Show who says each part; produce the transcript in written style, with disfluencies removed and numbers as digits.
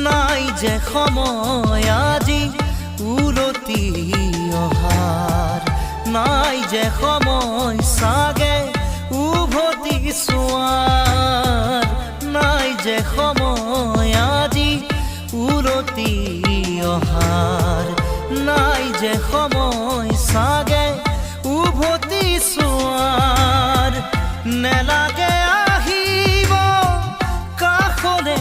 Speaker 1: নাই যে সময় আজি উলটি অহাৰ, নাই যে সময় চাগে উভতি চোৱাৰ, নাই যে সময় আজি উলটি অহাৰ, নাই যে সময় চাগে উভতি চোৱাৰ। নেলাগে আহিব কাষলে